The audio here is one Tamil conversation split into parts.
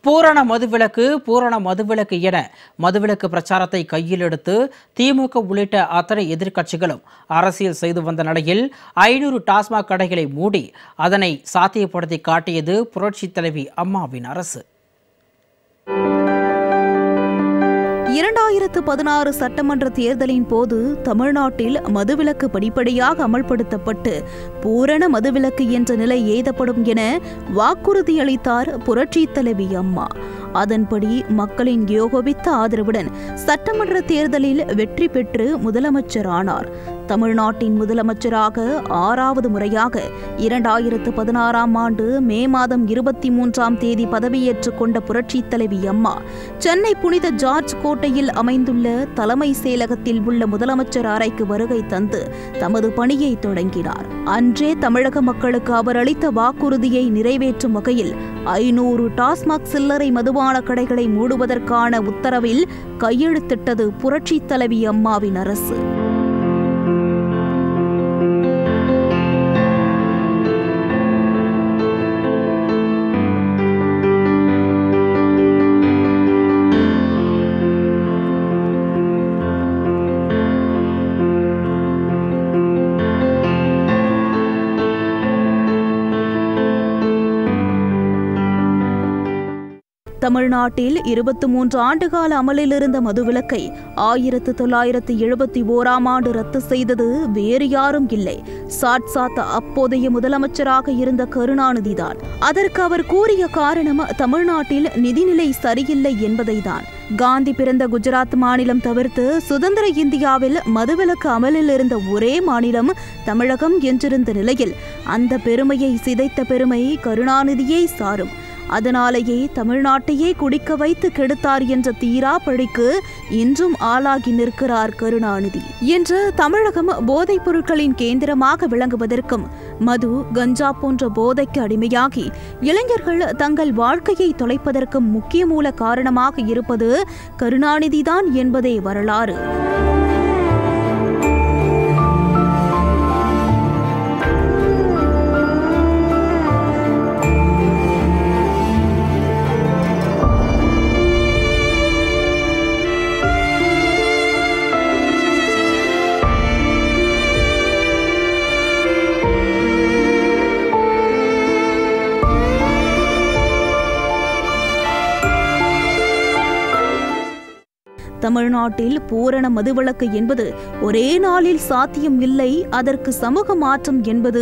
பூரண மதுவிலக்கு என மதுவிலக்கு பிரச்சாரத்தை கையில் எடுத்து திமுக உள்ளிட்ட அத்தனை எதிர்க்கட்சிகளும் அரசியல் செய்து வந்த நிலையில் 500 டாஸ்மாக் கடைகளை மூடி அதனை சாத்தியப்படுத்தி காட்டியது புரட்சித் தலைவி அம்மாவின் அரசு. 2016 சட்டமன்ற தேர்தலின் போது தமிழ்நாட்டில் மதுவிலக்கு படிப்படியாக அமல்படுத்தப்பட்டு பூரண மதுவிலக்கு என்ற நிலை எய்தப்படும் என வாக்குறுதியளித்தார் புரட்சித் தலைவி அம்மா. அதன்படி மக்களின் ஏகோபித்த ஆதரவுடன் சட்டமன்ற தேர்தலில் வெற்றி பெற்று முதலமைச்சர் ஆனார். தமிழ்நாட்டின் முதலமைச்சராக 6வது முறையாக 2016ஆம் ஆண்டு மே மாதம் 23ஆம் தேதி பதவியேற்றுக் கொண்ட புரட்சித் தலைவி அம்மா சென்னை புனித ஜார்ஜ் கோட்டையில் அமைந்துள்ள தலைமை செயலகத்தில் உள்ள முதலமைச்சர் அறைக்கு வருகை தந்து தமது பணியை தொடங்கினார். அன்றே தமிழக மக்களுக்கு அவர் அளித்த வாக்குறுதியை நிறைவேற்றும் வகையில் 500 டாஸ்மாக் சில்லறை மதுபான கடைகளை மூடுவதற்கான உத்தரவில் கையெழுத்திட்டது புரட்சித் தலைவி அம்மாவின் அரசு. தமிழ்நாட்டில் 23 ஆண்டுகால அமலில் இருந்த மதுவிலக்கை 1971ஆம் ஆண்டு ரத்து செய்தது வேறு யாரும் இல்லை, சாட்சாத் அப்போதைய முதலமைச்சராக இருந்த கருணாநிதிதான். அதற்கு அவர் கூறிய காரணம் தமிழ்நாட்டில் நிதிநிலை சரியில்லை என்பதைதான். காந்தி பிறந்த குஜராத் மாநிலம் தவிர்த்து சுதந்திர இந்தியாவில் மதுவிலக்கு அமலில் இருந்த ஒரே மாநிலம் தமிழகம் என்றிருந்த நிலையில் அந்த பெருமையை சிதைத்த பெருமை கருணாநிதியை சாரும். அதனாலேயே தமிழ்நாட்டையே குடிக்க வைத்து கெடுத்தார் என்ற தீரா பழிக்கு இன்றும் ஆளாகி நிற்கிறார் கருணாநிதி. இன்று தமிழகம் போதைப் பொருட்களின் கேந்திரமாக விளங்குவதற்கும் மது, கஞ்சா போன்ற போதைக்கு அடிமையாகி இளைஞர்கள் தங்கள் வாழ்க்கையை தொலைப்பதற்கும் முக்கிய மூல காரணமாக இருப்பது கருணாநிதிதான் என்பதே வரலாறு. தமிழ்நாட்டில் பூரண மதுவிலக்கு என்பது ஒரே நாளில் சாத்தியம் இல்லை, அதற்கு சமூக மாற்றம் என்பது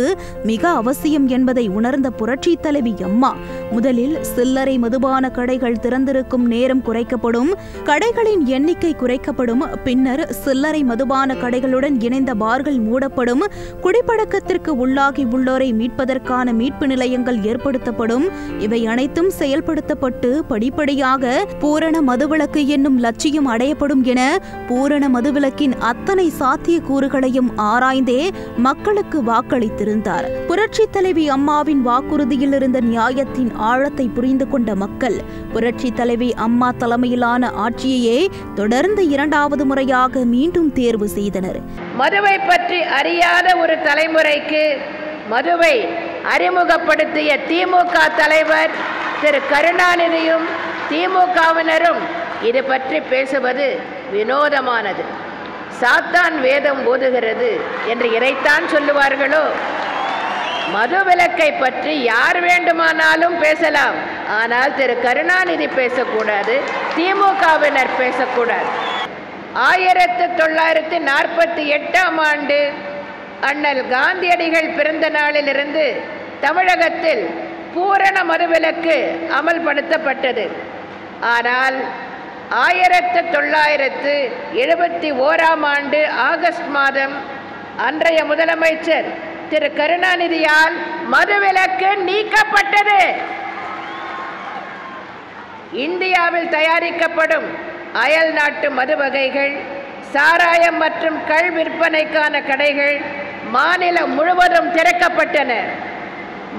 மிக அவசியம் என்பதை உணர்ந்த புரட்சித் தலைவி அம்மா முதலில் சில்லறை மதுபான கடைகள் திறந்திருக்கும் நேரம் குறைக்கப்படும், கடைகளின் எண்ணிக்கை குறைக்கப்படும், பின்னர் சில்லறை மதுபான கடைகளுடன் இணைந்த பார்கள் மூடப்படும், குடிப்பழக்கத்திற்கு உள்ளாகி உள்ளோரை மீட்பதற்கான மீட்பு நிலையங்கள் ஏற்படுத்தப்படும். இவை அனைத்தும் செயல்படுத்தப்பட்டு படிப்படியாக பூரண மதுவிலக்கு என்னும் லட்சியம் அடையப்படும் என பூரண மதுவிலக்கின் அத்தனை சாத்திய கூறுகளையும் ஆராய்ந்தே மக்களுக்கு வாக்களித்திருந்தார். புரட்சித் தலைவி அம்மாவின் வாக்குறுதியில் இருந்த நியாயத்தின் ஆழத்தை புரிந்து கொண்ட மக்கள் புரட்சித் தலைவி அம்மா தலைமையிலான ஆட்சியையே தொடர்ந்து 2வது முறையாக மீண்டும் தேர்வு செய்தனர். மதுவை பற்றி அறியாத ஒரு தலைமுறைக்கு மதுவை அறிமுகப்படுத்திய திமுக தலைவர் திரு கருணாநிதியும் திமுகவினரும் இது பற்றி பேசுவது வினோதமானது. சாத்தான் வேதம் ஓதுகிறது என்று இதைத்தான் சொல்லுவார்களோ? மதுவிலக்கை பற்றி யார் வேண்டுமானாலும் பேசலாம், ஆனால் திரு கருணாநிதி பேசக்கூடாது, திமுகவினர் பேசக்கூடாது. 1948ஆம் ஆண்டு அண்ணல் காந்தியடிகள் பிறந்த நாளிலிருந்து தமிழகத்தில் பூரண மதுவிலக்கு அமல்படுத்தப்பட்டது. ஆனால் 1971ஆம் ஆண்டு ஆகஸ்ட் மாதம் அன்றைய முதலமைச்சர் திரு கருணாநிதியால் மதுவிலக்கு நீக்கப்பட்டது. இந்தியாவில் தயாரிக்கப்படும் அயல் நாட்டு மது வகைகள், சாராயம் மற்றும் கள் விற்பனைக்கான கடைகள் மாநிலம் முழுவதும் திறக்கப்பட்டன.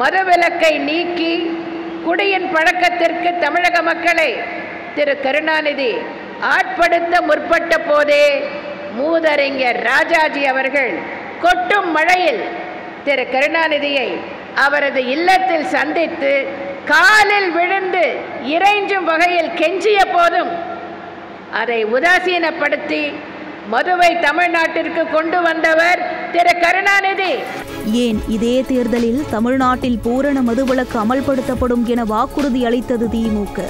மதுவிலக்கை நீக்கி குடியின் பழக்கத்திற்கு தமிழக மக்களை திரு கருணாநிதி ஆட்படுத்த முற்பட்ட போதே மூதறிஞர் ராஜாஜி அவர்கள் கொட்டும் மழையில் திரு கருணாநிதியை அவரது இல்லத்தில் சந்தித்து காலில் விழுந்து இறைஞ்சும் வகையில் கெஞ்சிய போதும் அதை உதாசீனப்படுத்தி மதுவை தமிழ்நாட்டிற்கு கொண்டு வந்தவர் திரு கருணாநிதி. ஏன் இதே தேர்தலில் தமிழ்நாட்டில் பூரண மதுவிலக்கு அமல்படுத்தப்படும் என வாக்குறுதி அளித்தது திமுக.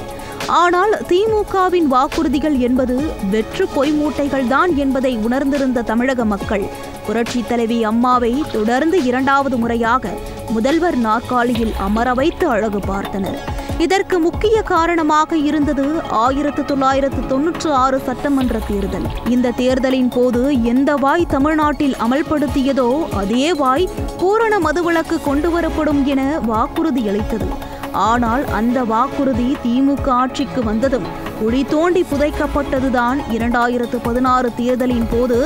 ஆனால் திமுகவின் வாக்குறுதிகள் என்பது வெற்று பொய் மூட்டைகள் தான் என்பதை உணர்ந்திருந்த தமிழக மக்கள் புரட்சி தலைவி அம்மாவை தொடர்ந்து 2வது முறையாக முதல்வர் நாற்காலியில் அமர வைத்து அழகு பார்த்தனர். இதற்கு முக்கிய காரணமாக இருந்தது 1996 சட்டமன்ற தேர்தல். இந்த தேர்தலின் போது எந்த வாய் தமிழ்நாட்டில் அமல்படுத்தியதோ அதே வாய் பூரண மதுவிலக்கு கொண்டு வரப்படும் என வாக்குறுதி அளித்தது. ஆனால் அந்த வாக்குறுதி திமுக ஆட்சிக்கு வந்ததும் குழி தோண்டி புதைக்கப்பட்டதுதான் 2016 தேர்தலின் போது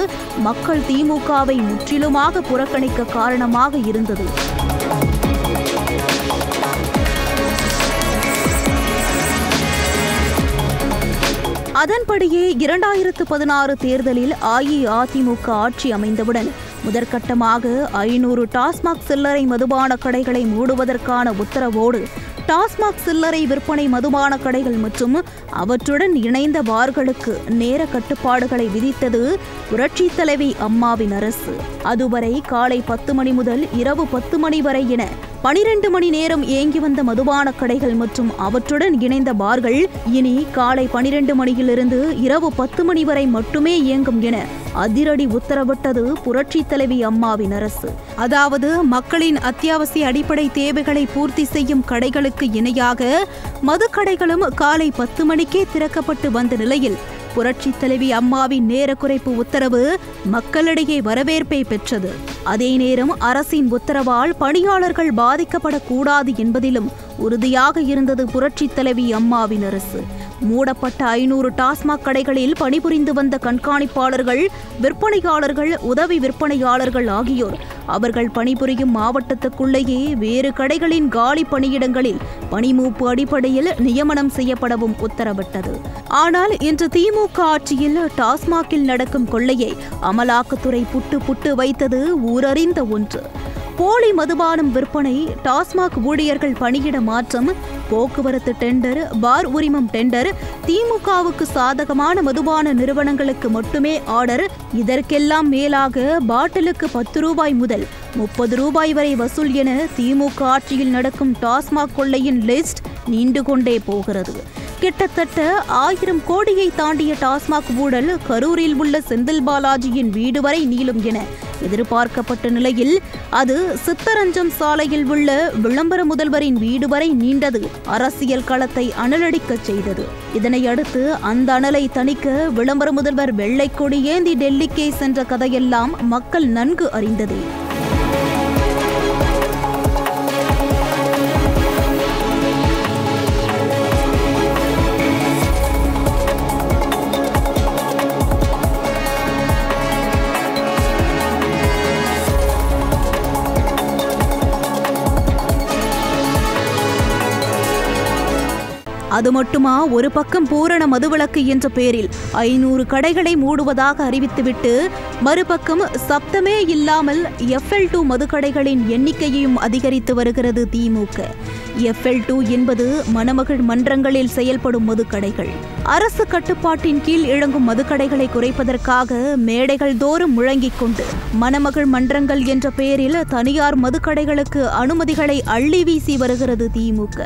மக்கள் திமுகவை முற்றிலுமாக புறக்கணிக்க காரணமாக இருந்தது. அதன்படியே 2016 தேர்தலில் அஇஅதிமுக ஆட்சி அமைந்தவுடன் முதற்கட்டமாக 500 டாஸ்மாக் சில்லறை மதுபான கடைகளை மூடுவதற்கான உத்தரவோடு டாஸ்மாக் சில்லறை விற்பனை மதுபான கடைகள் மற்றும் அவற்றுடன் இணைந்த பார்களுக்கு நேர கட்டுப்பாடுகளை விதித்தது புரட்சி தலைவி அம்மாவின் அரசு. அதுவரை காலை 10 மணி முதல் இரவு 10 மணி வரை என 12 மணி நேரம் இயங்கி வந்த மதுபான கடைகள் மற்றும் அவற்றுடன் இணைந்த பார்கள் இனி காலை 12 மணியிலிருந்து இரவு 10 மணி வரை மட்டுமே இயங்கும் என அதிரடி உத்தரவிட்டது புரட்சி தலைவி அம்மாவின் அரசு. அதாவது மக்களின் அத்தியாவசிய அடிப்படை தேவைகளை பூர்த்தி செய்யும் கடைகளுக்கு இணையாக மதுக்கடைகளும் காலை 10 மணிக்கே திறக்கப்பட்டு வந்த நிலையில் புரட்சி தலைவி அம்மாவின் நேர குறைப்பு உத்தரவு மக்களிடையே வரவேற்பை பெற்றது. அதே நேரம் அரசின் உத்தரவால் பணியாளர்கள் பாதிக்கப்படக்கூடாது என்பதிலும் உறுதியாக இருந்தது புரட்சி தலைவி அம்மாவின் அரசு. மூடப்பட்ட 500 டாஸ்மாக் கடைகளில் பணிபுரிந்து வந்த கண்காணிப்பாளர்கள், விற்பனையாளர்கள், உதவி விற்பனையாளர்கள் ஆகியோர் அவர்கள் பணிபுரியும் மாவட்டத்துக்குள்ளேயே வேறு கடைகளின் காலி பணியிடங்களில் பணிமூப்பு அடிப்படையில் நியமனம் செய்யப்படவும் உத்தரவிட்டது. ஆனால் இன்று திமுக ஆட்சியில் டாஸ்மாகில் நடக்கும் கொள்ளையை அமலாக்கத்துறை புட்டு வைத்தது ஊரறிந்த ஒன்று. போலி மதுபானம் விற்பனை, டாஸ்மாக் ஊழியர்கள் பணியிட மாற்றம், போக்குவரத்து டெண்டர், பார் உரிமம் டெண்டர், திமுகவுக்கு சாதகமான மதுபான நிறுவனங்களுக்கு மட்டுமே ஆர்டர், இதற்கெல்லாம் மேலாக பாட்டிலுக்கு 10 ரூபாய் முதல் 30 ரூபாய் வரை வசூல் என திமுக ஆட்சியில் நடக்கும் டாஸ்மாக் கொள்ளையின் லிஸ்ட் நீண்டு கொண்டே போகிறது. கிட்டத்தட்ட 1000 கோடியை தாண்டிய டாஸ்மாக் ஊழல் கரூரில் உள்ள செந்தில் பாலாஜியின் வீடு வரை நீளும் என எதிர்பார்க்கப்பட்ட நிலையில் அது சித்தரஞ்சம் சாலையில் உள்ள விளம்பர முதல்வரின் வீடு வரை நீண்டது அரசியல் களத்தை அனலடிக்கச் செய்தது. இதனையடுத்து அந்த அனலை தணிக்க விளம்பர முதல்வர் வெள்ளைக்கொடி ஏந்தி டெல்லிக்கே சென்ற கதையெல்லாம் மக்கள் நன்கு அறிந்ததே. அது மட்டுமா, ஒரு பக்கம் பூரண மதுவிலக்கு என்ற பெயரில் 500 கடைகளை மூடுவதாக அறிவித்துவிட்டு மறுபக்கம் சப்தமே இல்லாமல் FL2 மதுக்கடைகளின் எண்ணிக்கையையும் அதிகரித்து வருகிறது திமுக. FL2 என்பது மணமகள் மன்றங்களில் செயல்படும் மதுக்கடைகள். அரசு கட்டுப்பாட்டின் கீழ் இயங்கும் மதுக்கடைகளை குறைப்பதற்காக மேடைகள் தோறும் முழங்கிக் கொண்டு மணமகள் மன்றங்கள் என்ற பெயரில் தனியார் மதுக்கடைகளுக்கு அனுமதிகளை அள்ளி வீசி வருகிறது திமுக.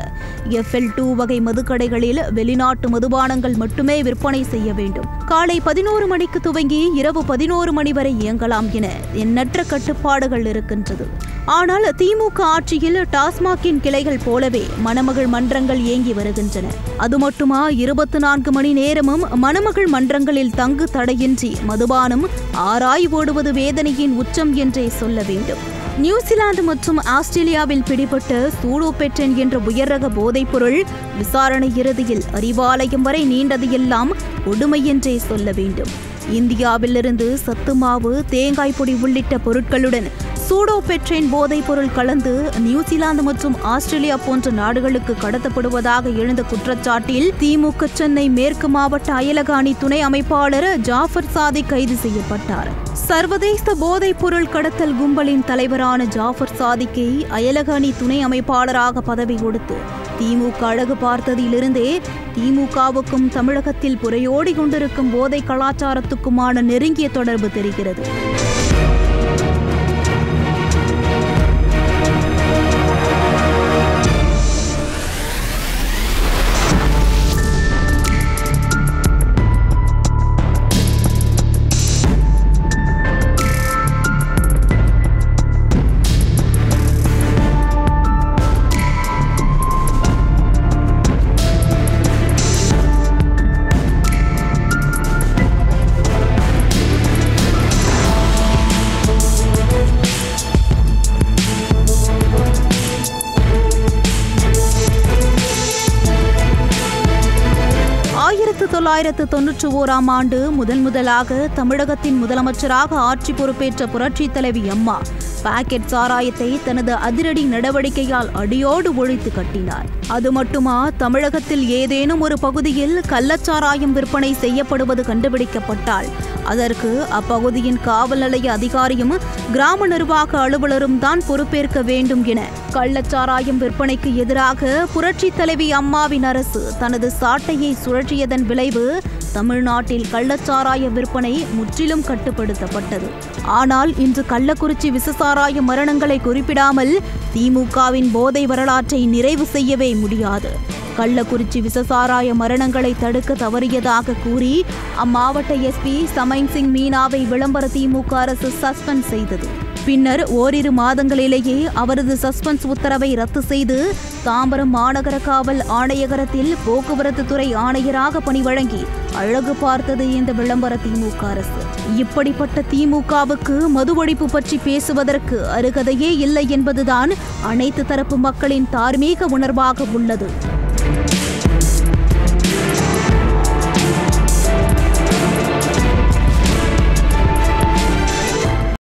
FL2 வகை மதுக்கடைகளில் வெளிநாட்டு மதுபானங்கள் மட்டுமே விற்பனை செய்ய வேண்டும். காலை 11 மணிக்கு துவங்கி இரவு 11 மணி வரை இயங்கலாம் என எண்ணற்ற கட்டுப்பாடுகள் இருக்கின்றது. ஆனால் திமுக ஆட்சியில் டாஸ்மாகின் கிளைகள் போலவே மணமகள் மன்றங்கள் இயங்கி வருகின்றன. அது மட்டுமா, 24 மணி நேரமும் மணமகள் மன்றங்களில் தங்கு தடையின்றி மதுபானம் ஆராய் ஓடுவது வேதனையின் உச்சம் என்றே சொல்ல வேண்டும். நியூசிலாந்து மற்றும் ஆஸ்திரேலியாவில் பிடிபட்ட சூடோபெட்ரின் என்ற உயர் ரக போதைப்பொருள் விசாரணை இறுதியில் அறிவாலயம் வரை நீண்டது எல்லாம் கொடுமை என்றே சொல்ல வேண்டும். இந்தியாவிலிருந்து சத்துமாவு, தேங்காய் பொடி உள்ளிட்ட பொருட்களுடன் சூடோபெட்ரின் போதைப் பொருள் கலந்து நியூசிலாந்து மற்றும் ஆஸ்திரேலியா போன்ற நாடுகளுக்கு கடத்தப்படுவதாக எழுந்த குற்றச்சாட்டில் திமுக சென்னை மேற்கு மாவட்ட அயலகாணி துணை அமைப்பாளர் ஜாஃபர் சாதிக் கைது செய்யப்பட்டார். சர்வதேச போதைப் பொருள் கடத்தல் கும்பலின் தலைவரான ஜாஃபர் சாதிக்கை அயலகாணி துணை அமைப்பாளராக பதவி கொடுத்து திமுக அழகு பார்த்ததிலிருந்தே திமுகவுக்கும் தமிழகத்தில் புரையோடி கொண்டிருக்கும் போதை கலாச்சாரத்துக்குமான நெருங்கிய தொடர்பு தெரிகிறது. ஆண்டு முதலாக தமிழகத்தின் முதலமைச்சராக ஆட்சி பொறுப்பேற்ற புரட்சி தலைவி அம்மா பாக்கெட் சாராயத்தை தனது அதிரடி நடவடிக்கையால் அடியோடு ஒழித்து கட்டினார். அது மட்டுமா, தமிழகத்தில் ஏதேனும் ஒரு பகுதியில் கள்ளச்சாராயம் விற்பனை செய்யப்படுவது கண்டுபிடிக்கப்பட்டால் அதற்கு அப்பகுதியின் காவல் நிலைய அதிகாரியும் கிராம நிர்வாக அலுவலரும் தான் பொறுப்பேற்க வேண்டும் என கள்ளச்சாராயம் விற்பனைக்கு எதிராக புரட்சி தலைவி அம்மாவின் அரசு தனது சாட்டையை சுழற்றியதன் விளைவு தமிழ்நாட்டில் கள்ளச்சாராய விற்பனை முற்றிலும் கட்டுப்படுத்தப்பட்டது. ஆனால் இன்று கள்ளக்குறிச்சி விஷசாராய மரணங்களை குறிப்பிடாமல் திமுகவின் போதை வரலாற்றை நிறைவு செய்யவே முடியாது. கள்ளக்குறிச்சி விஷசாராய மரணங்களை தடுக்க தவறியதாக கூறி அம்மாவட்ட எஸ்பி சமைன் சிங் மீனாவை விளம்பர திமுக அரசு சஸ்பெண்ட் செய்தது. பின்னர் ஓரிரு மாதங்களிலேயே அவரது சஸ்பென்ஸ் உத்தரவை ரத்து செய்து தாம்பரம் மாநகர காவல் ஆணையகரத்தில் போக்குவரத்து துறை ஆணையராக பணி வழங்கி அழகு பார்த்தது இந்த விளம்பர திமுக அரசு. இப்படிப்பட்ட திமுகவுக்கு மது ஒழிப்பு பற்றி பேசுவதற்கு அருகதையே இல்லை என்பதுதான் அனைத்து தரப்பு மக்களின் தார்மீக உணர்வாக உள்ளது.